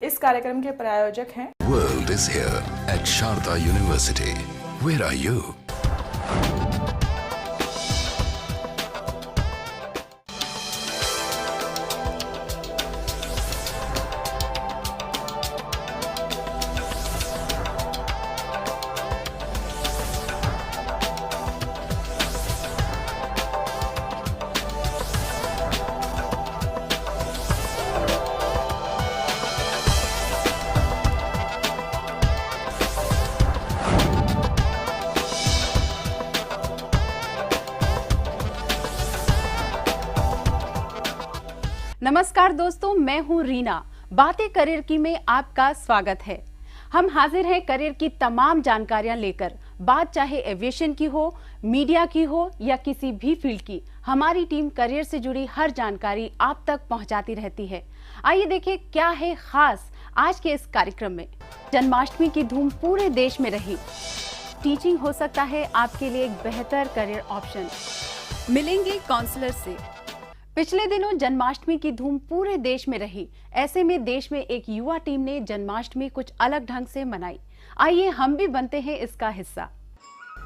इस कार्यक्रम के प्रायोजक हैं World is here at Sharda University. Where are you? नमस्कार दोस्तों, मैं हूं रीना। बातें करियर की में आपका स्वागत है। हम हाजिर हैं करियर की तमाम जानकारियां लेकर। बात चाहे एविएशन की हो, मीडिया की हो या किसी भी फील्ड की, हमारी टीम करियर से जुड़ी हर जानकारी आप तक पहुंचाती रहती है। आइए देखें क्या है खास आज के इस कार्यक्रम में। जन्माष्टमी की धूम पूरे देश में रही। टीचिंग हो सकता है आपके लिए एक बेहतर करियर ऑप्शन। मिलेंगे काउंसलर से। पिछले दिनों जन्माष्टमी की धूम पूरे देश में रही। ऐसे में देश में एक युवा टीम ने जन्माष्टमी कुछ अलग ढंग से मनाई। आइए हम भी बनते हैं इसका हिस्सा।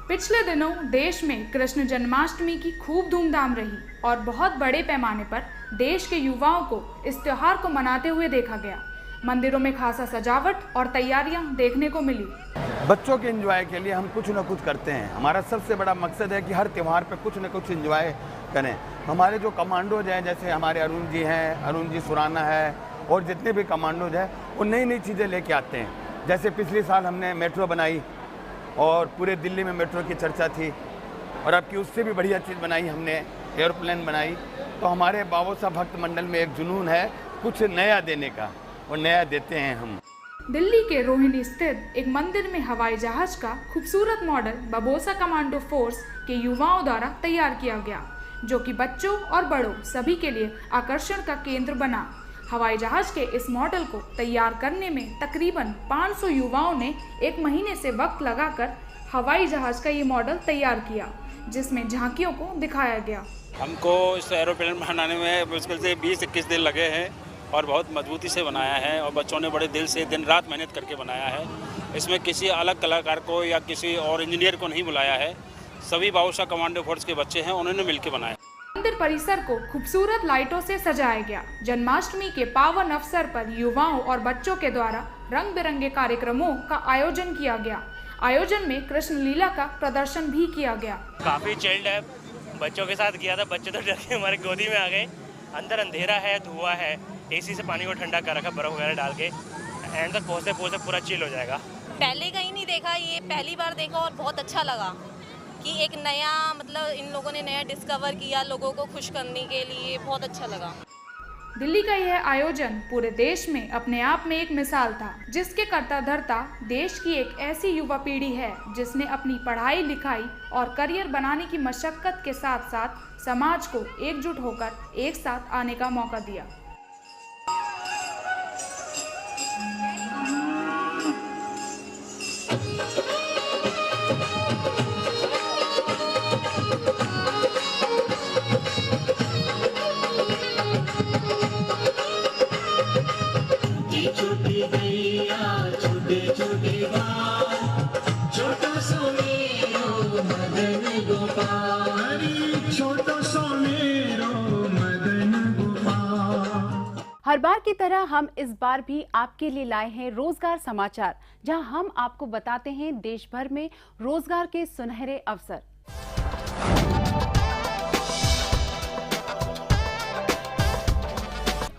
पिछले दिनों देश में कृष्ण जन्माष्टमी की खूब धूमधाम रही और बहुत बड़े पैमाने पर देश के युवाओं को इस त्योहार को मनाते हुए देखा गया। मंदिरों में खासा सजावट और तैयारियां देखने को मिली। बच्चों के एंजॉय के लिए हम कुछ न कुछ करते हैं। हमारा सबसे बड़ा मकसद है कि हर त्यौहार पे कुछ न कुछ एंजॉय करें। हमारे जो कमांडोज हैं, जैसे हमारे अरुण जी हैं, अरुण जी सुराना है, और जितने भी कमांडोज हैं वो नई नई चीज़ें लेके आते हैं। जैसे पिछले साल हमने मेट्रो बनाई और पूरे दिल्ली में मेट्रो की चर्चा थी, और अब की उससे भी बढ़िया चीज़ बनाई हमने, एयरप्लेन बनाई। तो हमारे बाबू साहब भक्त मंडल में एक जुनून है कुछ नया देने का, और नया देते हैं हम। दिल्ली के रोहिणी स्थित एक मंदिर में हवाई जहाज का खूबसूरत मॉडल बाबोसा कमांडो फोर्स के युवाओं द्वारा तैयार किया गया, जो कि बच्चों और बड़ों सभी के लिए आकर्षण का केंद्र बना। हवाई जहाज के इस मॉडल को तैयार करने में तकरीबन 500 युवाओं ने 1 महीने से वक्त लगाकर हवाई जहाज का ये मॉडल तैयार किया, जिसमें झांकियों को दिखाया गया। हमको इस एरोप्लेन बनाने में मुश्किल से 20-21 दिन लगे हैं और बहुत मजबूती से बनाया है, और बच्चों ने बड़े दिल से दिन रात मेहनत करके बनाया है। इसमें किसी अलग कलाकार को या किसी और इंजीनियर को नहीं बुलाया है। सभी बाबूशाह कमांडो फोर्स के बच्चे हैं, उन्होंने मिलकर बनाया। मंदिर परिसर को खूबसूरत लाइटों से सजाया गया। जन्माष्टमी के पावन अवसर पर युवाओं और बच्चों के द्वारा रंग बिरंगे कार्यक्रमों का आयोजन किया गया। आयोजन में कृष्ण लीला का प्रदर्शन भी किया गया। काफी चिल्ड है, बच्चों के साथ किया था। बच्चे तो डर के हमारे गोदी में आ गए। अंदर अंधेरा है, धुआं है, एसी से पानी को ठंडा कर रखा, बर्फ वगैरह डाल के। एंड तक पहुँचते पहुँचते पूरा चिल हो जाएगा। पहले कहीं नहीं देखा, ये पहली बार देखा और बहुत अच्छा लगा कि एक नया, मतलब इन लोगों ने नया डिस्कवर किया, लोगों को खुश करने के लिए बहुत अच्छा लगा। दिल्ली का यह आयोजन पूरे देश में अपने आप में एक मिसाल था, जिसके कर्ता धर्ता देश की एक ऐसी युवा पीढ़ी है जिसने अपनी पढ़ाई लिखाई और करियर बनाने की मशक्कत के साथ साथ समाज को एकजुट होकर एक साथ आने का मौका दिया। हर बार की तरह हम इस बार भी आपके लिए लाए हैं रोजगार समाचार, जहां हम आपको बताते हैं देश भर में रोजगार के सुनहरे अवसर।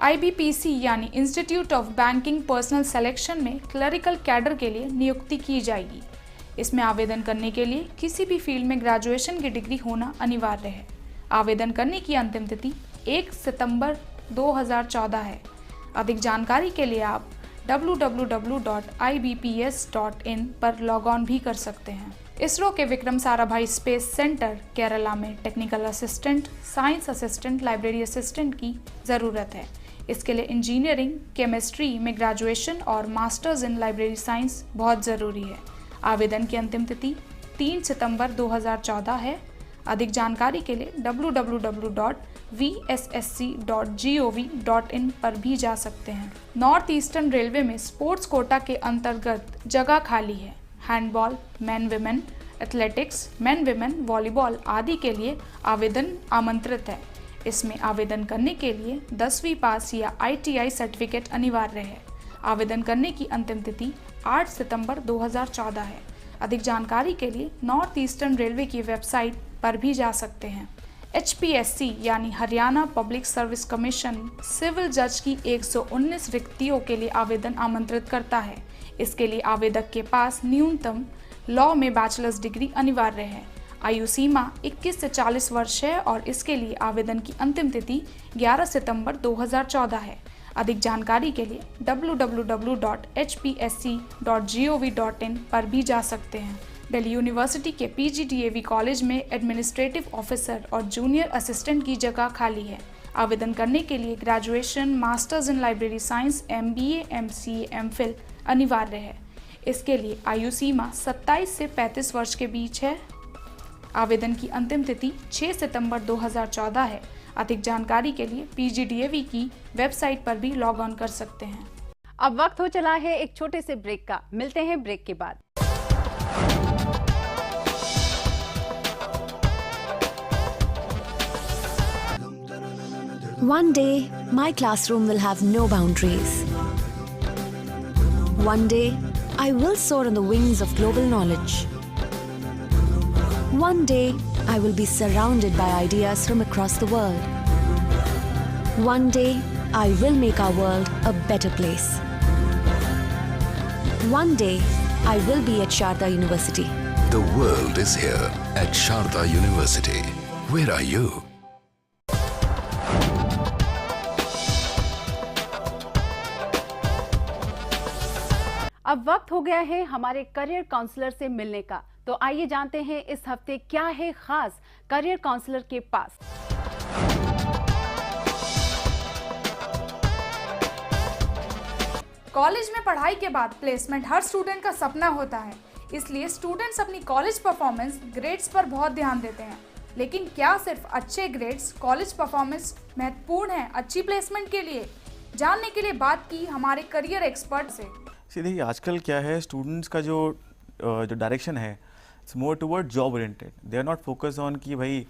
IBPC यानी institute of banking personal selection में क्लरिकल कैडर के लिए नियुक्ति की जाएगी। इसमें आवेदन करने के लिए किसी भी फील्ड में ग्रेजुएशन की डिग्री होना अनिवार्य है। आवेदन करने की अंतिम तिथि 1 सितंबर 2014 है। अधिक जानकारी के लिए आप www.ibps.in पर लॉग ऑन भी कर सकते हैं। इसरो के विक्रम साराभाई स्पेस सेंटर केरला में technical assistant, science assistant, library assistant की ज़रूरत है। इसके लिए इंजीनियरिंग, केमिस्ट्री में ग्रेजुएशन और मास्टर्स इन लाइब्रेरी साइंस बहुत ज़रूरी है। आवेदन की अंतिम तिथि 3 सितंबर 2014 है। अधिक जानकारी के लिए www.vssc.gov.in पर भी जा सकते हैं। नॉर्थ ईस्टर्न रेलवे में स्पोर्ट्स कोटा के अंतर्गत जगह खाली है। Handball, main women athletics, main women volleyball आदि के लिए आवेदन आमंत्रित है। इसमें आवेदन करने के लिए 10वीं पास या ITI सर्टिफिकेट अनिवार्य है। आवेदन करने की अंतिम तिथि 8 सितंबर 2014 है। अधिक जानकारी के लिए नॉर्थ ईस्टर्न रेलवे की वेबसाइट पर भी जा सकते हैं। HPSC यानी Haryana public service commission civil जज की 119 रिक्तियों के लिए आवेदन आमंत्रित करता है। इसके लिए आवेदक के पास न्यूनतम लॉ में बैचलर्स डिग्री अनिवार्य है। आयु सीमा 21 से 40 वर्ष है और इसके लिए आवेदन की अंतिम तिथि 11 सितंबर 2014 है। अधिक जानकारी के लिए www.hpsc.gov.in पर भी जा सकते हैं। दिल्ली यूनिवर्सिटी के PGDAV कॉलेज में एडमिनिस्ट्रेटिव ऑफिसर और जूनियर असिस्टेंट की जगह खाली है। आवेदन करने के लिए graduation, masters in library science, MBA, MCA, MPhil अनिवार्य है। इसके लिए आयु सीमा 27 से 35 वर्ष के बीच है। आवेदन की अंतिम तिथि 6 सितंबर 2014 है। अधिक जानकारी के लिए PGDAV की वेबसाइट पर भी लॉग ऑन कर सकते हैं। अब वक्त हो चला है एक छोटे से ब्रेक का। मिलते हैं ब्रेक के बाद। One day, my classroom will have no boundaries. One day, I will soar on the wings of global knowledge. One day, I will be surrounded by ideas from across the world. One day, I will make our world a better place. One day, I will be at Sharda University. The world is here at Sharda University. Where are you? अब वक्त हो गया है हमारे career counsellor से मिलने का। तो आइए जानते हैं इस हफ्ते क्या है खास करियर काउंसलर के पास। कॉलेज में पढ़ाई के बाद प्लेसमेंट हर स्टूडेंट का सपना होता है, इसलिए स्टूडेंट्स अपनी कॉलेज परफॉर्मेंस ग्रेड्स पर बहुत ध्यान देते हैं। लेकिन क्या सिर्फ अच्छे ग्रेड्स कॉलेज परफॉर्मेंस महत्वपूर्ण है अच्छी प्लेसमेंट के लिए? जानने के लिए बात की हमारे करियर एक्सपर्ट से। देखिए आजकल क्या है, स्टूडेंट्स का जो डायरेक्शन है it's more toward job oriented. They are not focus on कि भाई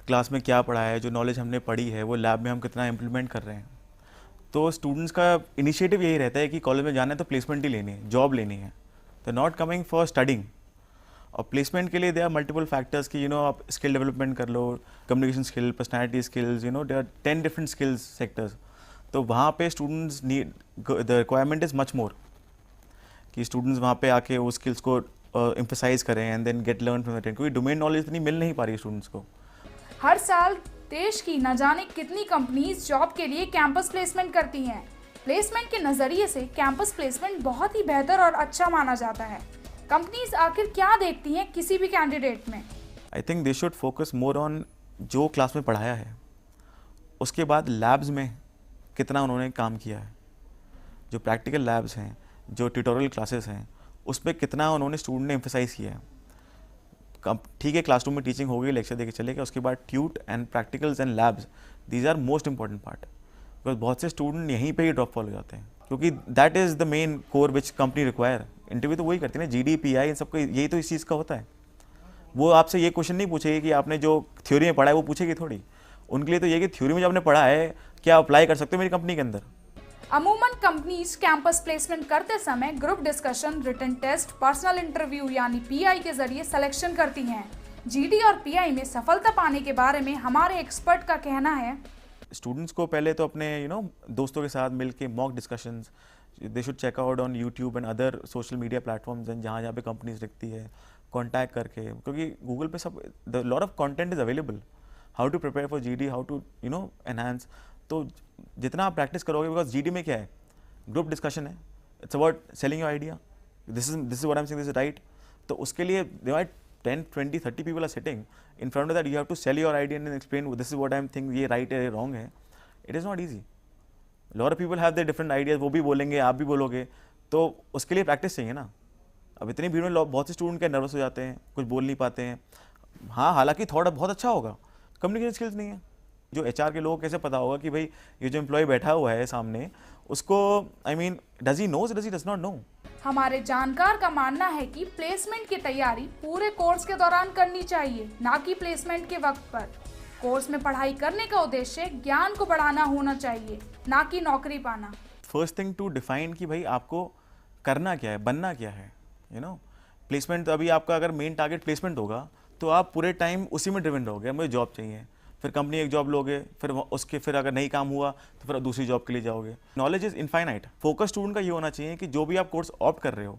क्लास में क्या पढ़ा है, जो नॉलेज हमने पढ़ी है वो लैब में हम कितना इम्प्लीमेंट कर रहे हैं। तो स्टूडेंट्स का इनिशिएटिव यही रहता है कि कॉलेज में जाना है तो प्लेसमेंट ही लेनी है, जॉब लेनी है। तो नॉट कमिंग फॉर स्टडिंग। और प्लेसमेंट के लिए दे आर मल्टीपल फैक्टर्स कि आप स्किल डेवलपमेंट कर लो, communication skill, personality skills, they are 10 different skills sectors. तो वहाँ पे students need the requirement is much more कि स्टूडेंट्स वहाँ पे आके वो स्किल्स को एम्फसाइज करें and then get learn from the ten, क्योंकि डोमेन नॉलेज इतनी मिल नहीं पा रही है स्टूडेंट्स को। हर साल देश की न जाने कितनी कंपनीज जॉब के लिए कैंपस प्लेसमेंट करती हैं। प्लेसमेंट के नज़रिए से कैंपस प्लेसमेंट बहुत ही बेहतर और अच्छा माना जाता है। कंपनीज आखिर क्या देखती हैं किसी भी कैंडिडेट में? I think they should focus more on जो क्लास में पढ़ाया है, उसके बाद लैब्स में कितना उन्होंने काम किया है, जो प्रैक्टिकल लैब्स हैं, जो ट्यूटोरियल क्लासेस हैं, उस पर कितना उन्होंने स्टूडेंट ने एम्फसाइज किया है। ठीक है, क्लासरूम में टीचिंग हो गई, लेक्चर देके चले गए, उसके बाद tute and practicals and labs, these are most important part. Because बहुत से स्टूडेंट यहीं पे ही ड्रॉप फॉल हो जाते हैं, क्योंकि that is the main core which company require. Interview तो वही करती है ना, GD PI इन सबको यही तो इस चीज़ का होता है। वो आपसे ये क्वेश्चन नहीं पूछेगी कि आपने जो थ्योरी में पढ़ा है वो पूछेगी थोड़ी। उनके लिए तो ये कि थ्योरी में जो आपने पढ़ा है क्या अप्लाई कर सकते हो मेरी कंपनी के अंदर। अमूमन कंपनीज कैंपस प्लेसमेंट करते समय group discussion, written test, personal interview यानी PI के जरिए सिलेक्शन करती हैं। GD और PI में सफलता पाने के बारे में हमारे एक्सपर्ट का कहना है, स्टूडेंट्स को पहले तो अपने दोस्तों के साथ मिलके mock discussions they should check out on YouTube and other social media platforms and जहाँ पे कंपनीज दिखती है, कॉन्टैक्ट करके, क्योंकि गूगल पे सब the lot of content is available, how to prepare for GD, how to enhance. तो जितना आप प्रैक्टिस करोगे, बिकॉज GD में क्या है, ग्रुप डिस्कशन है, it's about selling your idea, this is what I am saying, this is right. तो उसके लिए 10, 20, 30 people are sitting in front of that. You have to sell your idea and then explain this is what I am thinking, ये right है, wrong है. It is not easy. A lot of people have their different ideas, वो भी बोलेंगे, आप भी बोलोगे, तो उसके लिए प्रैक्टिस चाहिए ना। अब इतनी भीड़ में बहुत से स्टूडेंट क्या नर्वस हो जाते हैं, कुछ बोल नहीं पाते हैं, हाँ, हालांकि थॉट बहुत अच्छा होगा, कम्युनिकेशन स्किल्स नहीं है। जो एचआर के लोगों को कैसे पता होगा कि भाई ये जो एम्प्लॉय बैठा हुआ है सामने, उसको I mean does he knows, does he does not know. हमारे जानकार का मानना है कि प्लेसमेंट की तैयारी पूरे कोर्स के दौरान करनी चाहिए, ना कि प्लेसमेंट के वक्त पर। कोर्स में पढ़ाई करने का उद्देश्य ज्ञान को बढ़ाना होना चाहिए, ना कि नौकरी पाना। फर्स्ट थिंग टू डिफाइन कि भाई आपको करना क्या है, बनना क्या है, यू नो। प्लेसमेंट अभी आपका अगर मेन टारगेट प्लेसमेंट होगा तो आप पूरे टाइम उसी में ड्रिवन रहोगे, मुझे जॉब चाहिए, फिर कंपनी एक जॉब लोगे, फिर अगर नहीं काम हुआ तो फिर दूसरी जॉब के लिए जाओगे। Knowledge is infinite. Focus student का ये होना चाहिए कि जो भी आप कोर्स ऑप्ट कर रहे हो,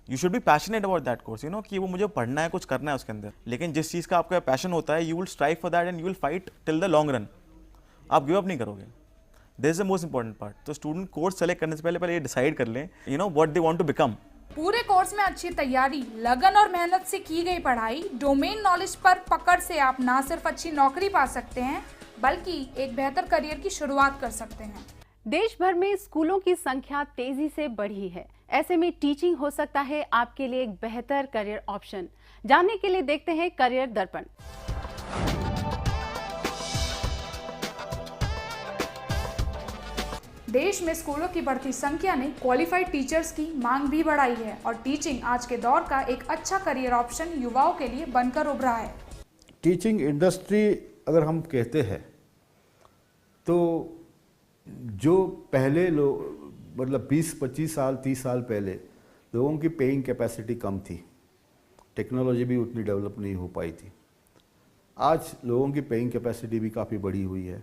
you should be passionate about that course, you know, कि वो मुझे पढ़ना है, कुछ करना है उसके अंदर। लेकिन जिस चीज़ का आपका पैशन होता है, you will strive for that and you will fight till the long run. आप गिव अप नहीं करोगे, this is the most important part. तो स्टूडेंट कोर्स सेलेक्ट करने से पहले ये डिसाइड कर लें, you know, what they want to become. पूरे कोर्स में अच्छी तैयारी, लगन और मेहनत से की गई पढ़ाई, डोमेन नॉलेज पर पकड़ से आप ना सिर्फ अच्छी नौकरी पा सकते हैं, बल्कि एक बेहतर करियर की शुरुआत कर सकते हैं। देश भर में स्कूलों की संख्या तेजी से बढ़ी है। ऐसे में टीचिंग हो सकता है आपके लिए एक बेहतर करियर ऑप्शन। जानने के लिए देखते हैं करियर दर्पण। देश में स्कूलों की बढ़ती संख्या ने क्वालिफाइड टीचर्स की मांग भी बढ़ाई है और टीचिंग आज के दौर का एक अच्छा करियर ऑप्शन युवाओं के लिए बनकर उभरा है। टीचिंग इंडस्ट्री अगर हम कहते हैं तो जो पहले लोग मतलब 20-25 साल 30 साल पहले लोगों की पेइंग कैपेसिटी कम थी, टेक्नोलॉजी भी उतनी डेवलप नहीं हो पाई थी। आज लोगों की पेइंग कैपेसिटी भी काफ़ी बढ़ी हुई है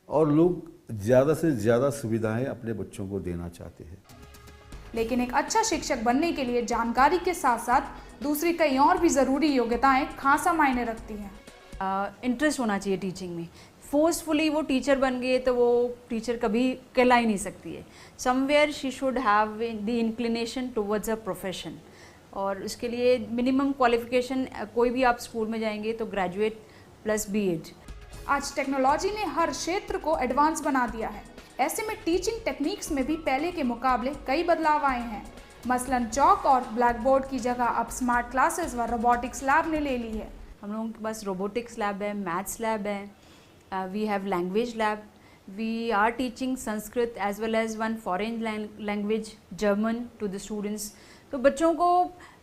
और लोग ज़्यादा से ज़्यादा सुविधाएं अपने बच्चों को देना चाहते हैं। लेकिन एक अच्छा शिक्षक बनने के लिए जानकारी के साथ साथ दूसरी कई और भी ज़रूरी योग्यताएं खासा मायने रखती हैं। इंटरेस्ट होना चाहिए टीचिंग में। फोर्सफुली वो टीचर बन गए तो वो टीचर कभी कहला ही नहीं सकती है। Somewhere she should have the inclination towards a profession, और उसके लिए मिनिमम क्वालिफिकेशन कोई भी आप स्कूल में जाएंगे तो ग्रेजुएट प्लस बीएड। आज टेक्नोलॉजी ने हर क्षेत्र को एडवांस बना दिया है। ऐसे में टीचिंग टेक्निक्स में भी पहले के मुकाबले कई बदलाव आए हैं। मसलन चॉक और ब्लैक बोर्ड की जगह अब स्मार्ट क्लासेस व रोबोटिक्स लैब ने ले ली है। हम लोगों के पास रोबोटिक्स लैब है, मैथ्स लैब है, we have language lab, we are teaching Sanskrit as well as one foreign language German to the students. तो बच्चों को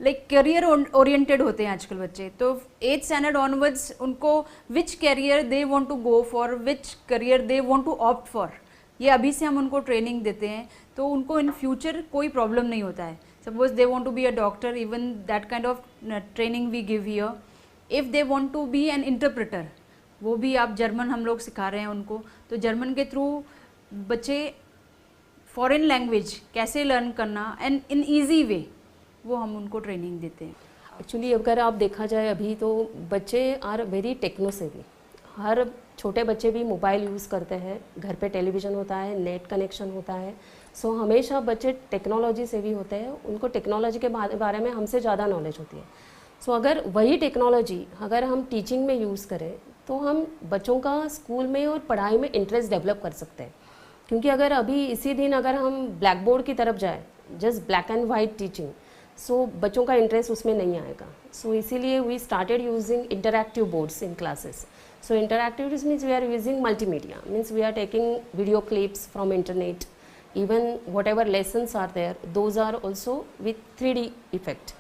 लाइक करियर ओरिएंटेड होते हैं आजकल बच्चे, तो 8th स्टैंडर्ड ऑनवर्ड्स उनको which career they want to go for, which career they want to opt for, ये अभी से हम उनको ट्रेनिंग देते हैं, तो उनको इन फ्यूचर कोई प्रॉब्लम नहीं होता है। Suppose they want to be a doctor, even that kind of training we give here. If they want to be an interpreter, वो भी आप जर्मन हम लोग सिखा रहे हैं उनको, तो जर्मन के थ्रू बच्चे फॉरेन लैंग्वेज कैसे लर्न करना एंड इन ईजी वे, वो हम उनको ट्रेनिंग देते हैं। एक्चुअली अगर आप देखा जाए अभी तो बच्चे आर वेरी टेक्नो सेवी। हर छोटे बच्चे भी मोबाइल यूज़ करते हैं, घर पे टेलीविज़न होता है, नेट कनेक्शन होता है, सो हमेशा बच्चे टेक्नोलॉजी सेवी होते हैं, उनको टेक्नोलॉजी के बारे में हमसे ज़्यादा नॉलेज होती है। सो अगर वही टेक्नोलॉजी अगर हम टीचिंग में यूज़ करें तो हम बच्चों का स्कूल में और पढ़ाई में इंटरेस्ट डेवलप कर सकते हैं। क्योंकि अगर अभी इसी दिन अगर हम ब्लैक बोर्ड की तरफ जाए, just black and white teaching, so बच्चों का इंटरेस्ट उसमें नहीं आएगा। सो इसीलिए we started using interactive boards in classes. So interactive means we are using multimedia, means we are taking video clips from internet, even whatever lessons are there, those are also with 3D effect.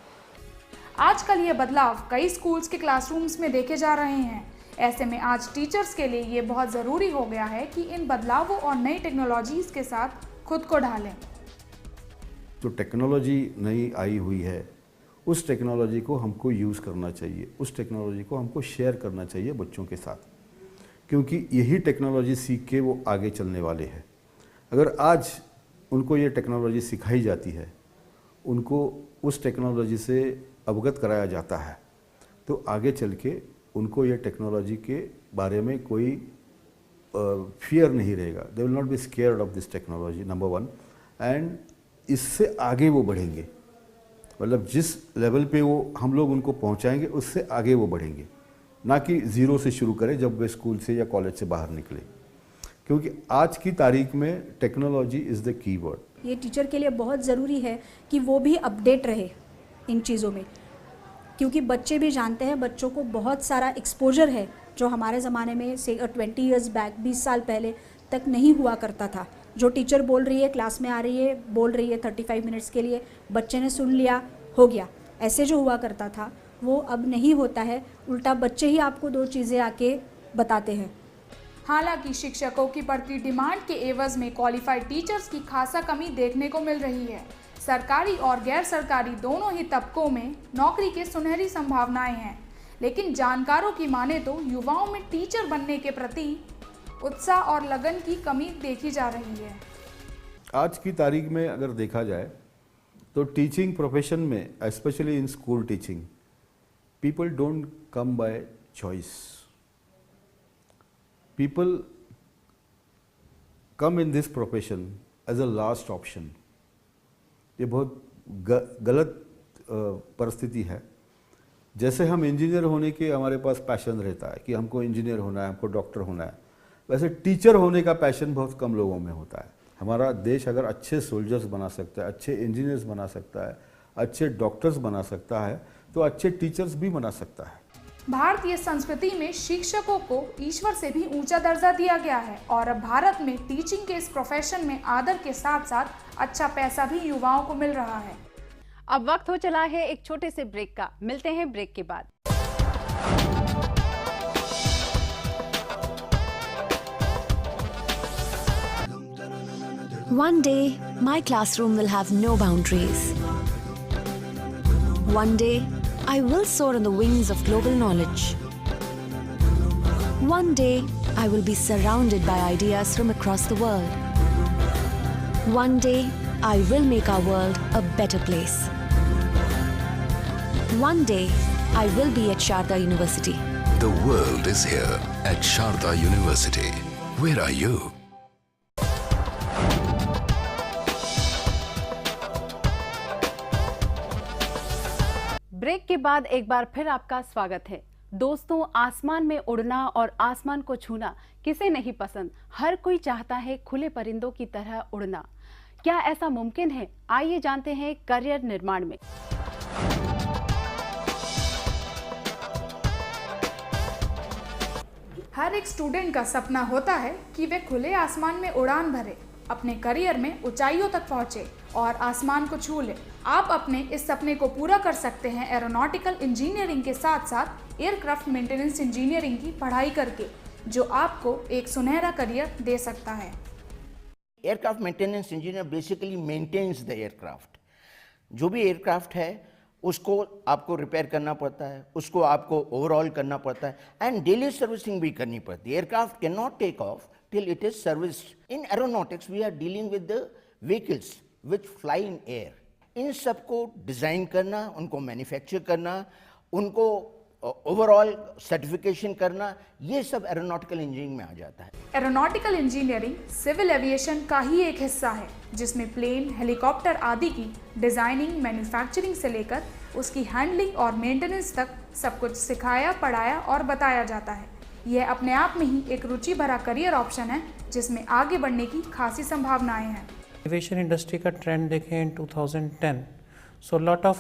आजकल ये बदलाव कई schools के classrooms में देखे जा रहे हैं। ऐसे में आज टीचर्स के लिए ये बहुत ज़रूरी हो गया है कि इन बदलावों और नई टेक्नोलॉजीज़ के साथ खुद को ढालें। जो टेक्नोलॉजी नई आई हुई है उस टेक्नोलॉजी को हमको यूज़ करना चाहिए, उस टेक्नोलॉजी को हमको शेयर करना चाहिए बच्चों के साथ, क्योंकि यही टेक्नोलॉजी सीख के वो आगे चलने वाले हैं। अगर आज उनको ये टेक्नोलॉजी सिखाई जाती है, उनको उस टेक्नोलॉजी से अवगत कराया जाता है, तो आगे चल के उनको ये टेक्नोलॉजी के बारे में कोई फियर नहीं रहेगा। They will not be scared of this technology, number one. And इससे आगे वो बढ़ेंगे, मतलब जिस लेवल पे वो हम लोग उनको पहुंचाएंगे उससे आगे वो बढ़ेंगे, ना कि ज़ीरो से शुरू करें जब वे स्कूल से या कॉलेज से बाहर निकले, क्योंकि आज की तारीख में technology is the key word. ये टीचर के लिए बहुत ज़रूरी है कि वो भी अपडेट रहे इन चीज़ों में। क्योंकि बच्चे भी जानते हैं, बच्चों को बहुत सारा एक्सपोजर है जो हमारे ज़माने में से 20 ईयर्स बैक 20 साल पहले तक नहीं हुआ करता था। जो टीचर बोल रही है, क्लास में आ रही है, बोल रही है 35 मिनट्स के लिए, बच्चे ने सुन लिया, हो गया, ऐसे जो हुआ करता था वो अब नहीं होता है। उल्टा बच्चे ही आपको 2 चीज़ें आके बताते हैं। हालांकि शिक्षकों की बढ़ती डिमांड के एवज में क्वालिफाइड टीचर्स की खासा कमी देखने को मिल रही है। सरकारी और गैर सरकारी दोनों ही तबकों में नौकरी के सुनहरी संभावनाएं हैं, लेकिन जानकारों की माने तो युवाओं में टीचर बनने के प्रति उत्साह और लगन की कमी देखी जा रही है। आज की तारीख में अगर देखा जाए तो टीचिंग प्रोफेशन में, specially in school teaching, people don't come by choice, people come in this profession as a last option. ये बहुत गलत परिस्थिति है। जैसे हम इंजीनियर होने के हमारे पास पैशन रहता है कि हमको इंजीनियर होना है, हमको डॉक्टर होना है, वैसे टीचर होने का पैशन बहुत कम लोगों में होता है। हमारा देश अगर अच्छे सोल्जर्स बना सकता है, अच्छे इंजीनियर्स बना सकता है, अच्छे डॉक्टर्स बना सकता है, तो अच्छे टीचर्स भी बना सकता है। भारतीय संस्कृति में शिक्षकों को ईश्वर से भी ऊंचा दर्जा दिया गया है और अब भारत में टीचिंग के इस प्रोफेशन में आदर के साथ साथ अच्छा पैसा भी युवाओं को मिल रहा है। अब वक्त हो चला है एक छोटे से ब्रेक का। मिलते हैं ब्रेक के बाद। One day, my classroom will have no boundaries. One day, I will soar on the wings of global knowledge. One day, I will be surrounded by ideas from across the world. One day, I will make our world a better place. One day, I will be at Sharda University. The world is here at Sharda University. Where are you? Break के बाद एक बार फिर आपका स्वागत है। दोस्तों, आसमान में उड़ना और आसमान को छूना किसे नहीं पसंद। हर कोई चाहता है खुले परिंदों की तरह उड़ना। क्या ऐसा मुमकिन है? आइए जानते हैं करियर निर्माण में। हर एक स्टूडेंट का सपना होता है कि वे खुले आसमान में उड़ान भरे, अपने करियर में ऊंचाइयों तक पहुंचे और आसमान को छू ले। आप अपने इस सपने को पूरा कर सकते हैं एरोनॉटिकल इंजीनियरिंग के साथ साथ एयरक्राफ्ट मेंटेनेंस इंजीनियरिंग की पढ़ाई करके, जो आपको एक सुनहरा करियर दे सकता है। Aircraft maintenance engineer basically maintains the aircraft. जो भी एयरक्राफ्ट है उसको आपको रिपेयर करना पड़ता है, उसको आपको ओवरऑल करना पड़ता है एंड डेली सर्विसिंग भी करनी पड़ती है। Aircraft can not take off till it is serviced. In aeronautics we are dealing with the vehicles which fly in air. इन सबको डिज़ाइन करना, उनको मैन्युफैक्चर करना, उनको ओवरऑल सर्टिफिकेशन करना, ये सब एरोनॉटिकल इंजीनियरिंग में आ जाता है। एरोनॉटिकल इंजीनियरिंग सिविल एविएशन का ही एक हिस्सा है, जिसमें प्लेन, हेलीकॉप्टर आदि की डिज़ाइनिंग, मैन्युफैक्चरिंग से लेकर उसकी हैंडलिंग और मेंटेनेंस तक सब कुछ सिखाया, पढ़ाया और बताया जाता है। यह अपने आप में ही एक रुचि भरा करियर ऑप्शन है जिसमें आगे बढ़ने की खासी संभावनाएं हैं। एविएशन इंडस्ट्री का ट्रेंड देखें इन 2010, so lot of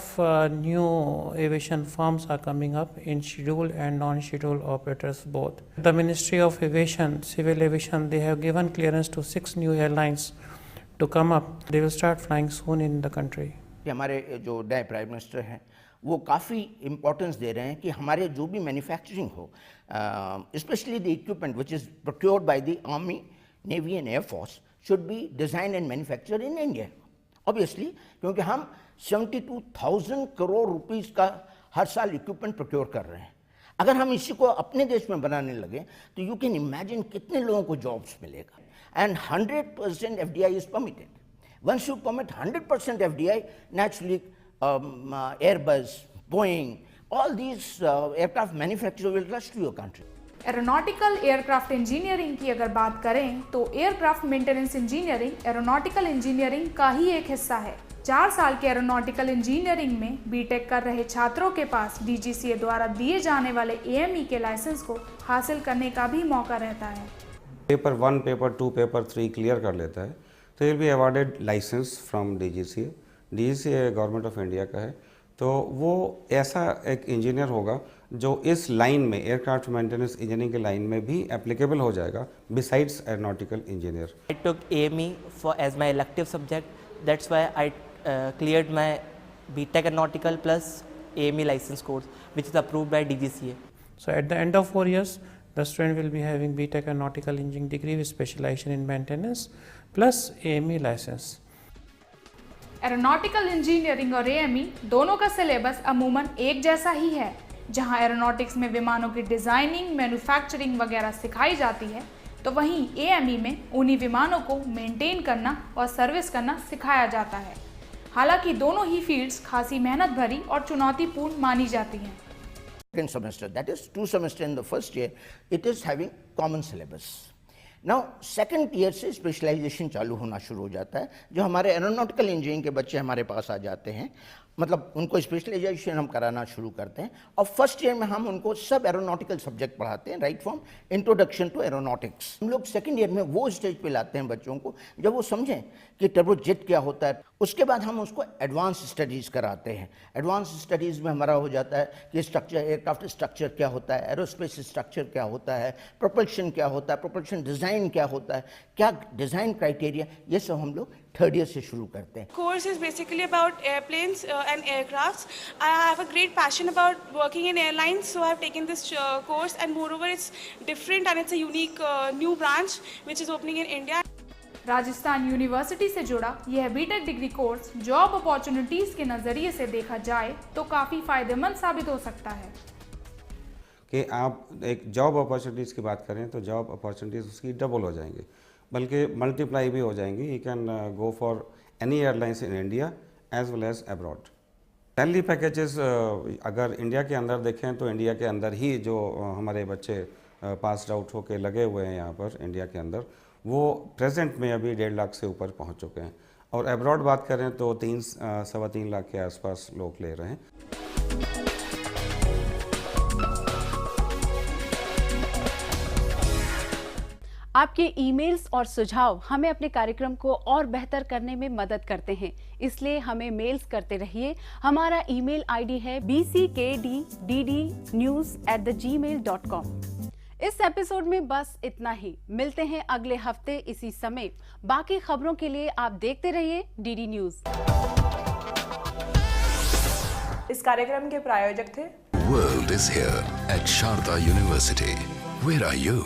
new aviation firms are coming up in scheduled and non-scheduled operators both. The Ministry of Aviation, Civil Aviation, they have given clearance to 6 new airlines to come up. They will start flying soon in the country. हमारे जो नए prime minister हैं वो काफ़ी importance दे रहे हैं कि हमारे जो भी मैन्युफैक्चरिंग हो, specially the equipment which is procured by the army, navy and air force should be design and manufacture in India. Obviously क्योंकि हम 72,000 करोड़ रुपीस का हर साल इक्विपमेंट प्रोक्योर कर रहे हैं। अगर हम इसी को अपने देश में बनाने लगे तो यू कैन इमेजिन कितने लोगों को जॉब्स मिलेगा। And 100% FDI is permitted. Once you permit 100% FDI, naturally Airbus, Boeing, all these aircraft manufacturers will rush to your country. Aeronautical aircraft engineering की अगर बात करें तो aircraft maintenance engineering aeronautical engineering का ही एक हिस्सा है। 4 साल के एरोनॉटिकल इंजीनियरिंग में बीटेक कर रहे छात्रों के पास DGCA द्वारा दिए जाने वाले AME के लाइसेंस को हासिल करने का भी मौका रहता है। पेपर 1, पेपर 2, पेपर 3 क्लियर कर लेता है तो will be awarded licence from DGCA। DGCA government of India का है, तो वो ऐसा एक इंजीनियर होगा जो इस लाइन में एयरक्राफ्ट मेंटेनेंस इंजीनियरिंग के लाइन में भी एप्लीकेबल हो जाएगा besides aeronautical engineer. I took AME as my elective subject. That's why I cleared my BTech Aeronautical plus AME license course, which is approved by DGCA. So at the end of 4 years, the student will be having BTech Aeronautical Engineering degree with specialization in maintenance plus AME license. Aeronautical engineering और AME दोनों का syllabus अमूमन एक जैसा ही है। जहां aeronautics में विमानों की डिज़ाइनिंग, मैन्युफैक्चरिंग वगैरह सिखाई जाती है, तो वहीं एएमई में उन्हीं विमानों को मेंटेन करना और सर्विस करना सिखाया जाता है। हालांकि दोनों ही फील्ड्स खासी मेहनत भरी और चुनौतीपूर्ण मानी जाती हैं। Second semester, that is 2 semesters in the first year, it is having common syllabus. Now second year से स्पेशलाइजेशन चालू होना शुरू हो जाता है। जो हमारे एरोनॉटिकल इंजीनियरिंग के बच्चे हमारे पास आ जाते हैं, मतलब उनको स्पेशलाइजेशन हम कराना शुरू करते हैं और फर्स्ट ईयर में हम उनको सब एरोनॉटिकल सब्जेक्ट पढ़ाते हैं, right from introduction to aeronautics. हम लोग सेकंड ईयर में वो स्टेज पे लाते हैं बच्चों को जब वो समझें कि टर्बोजेट क्या होता है। उसके बाद हम उसको एडवांस स्टडीज़ कराते हैं। एडवांस स्टडीज़ में हमारा हो जाता है कि स्ट्रक्चर, एयरक्राफ्ट स्ट्रक्चर क्या होता है, एरोस्पेस स्ट्रक्चर क्या होता है, प्रोपल्शन क्या होता है, प्रोपल्शन डिज़ाइन क्या होता है, क्या डिज़ाइन क्राइटेरिया, ये सब हम लोग थर्ड ईयर से शुरू करते हैं। Course is basically about airplanes and aircrafts. I have a great passion about working in airlines, so I have taken this course, and moreover it's different and it's a unique new branch which is opening in India. Rajasthan university से जुड़ा यह B Tech degree course job opportunities के नज़रिए से देखा जाए तो काफ़ी फ़ायदेमंद साबित हो सकता है। कि आप एक जॉब अपॉर्चुनिटीज़ की बात करें तो जॉब अपॉर्चुनिटीज़ उसकी डबल हो जाएंगी, बल्कि मल्टीप्लाई भी हो जाएंगी। You can go for any airlines in India as well as abroad. Salary packages अगर इंडिया के अंदर देखें तो इंडिया के अंदर ही जो हमारे बच्चे पास आउट होके लगे हुए हैं यहाँ पर इंडिया के अंदर, वो प्रेजेंट में अभी 1.5 लाख से ऊपर पहुँच चुके हैं। और अब्रॉड बात करें तो 3-3.25 लाख के आसपास लोग ले रहे हैं। आपके ईमेल्स और सुझाव हमें अपने कार्यक्रम को और बेहतर करने में मदद करते हैं, इसलिए हमें मेल्स करते रहिए। हमारा ईमेल आईडी है bckddnews@gmail.com। इस एपिसोड में बस इतना ही। मिलते हैं अगले हफ्ते इसी समय। बाकी खबरों के लिए आप देखते रहिए डीडी न्यूज। इस कार्यक्रम के प्रायोजक थे World is here at Sharda University. Where are you?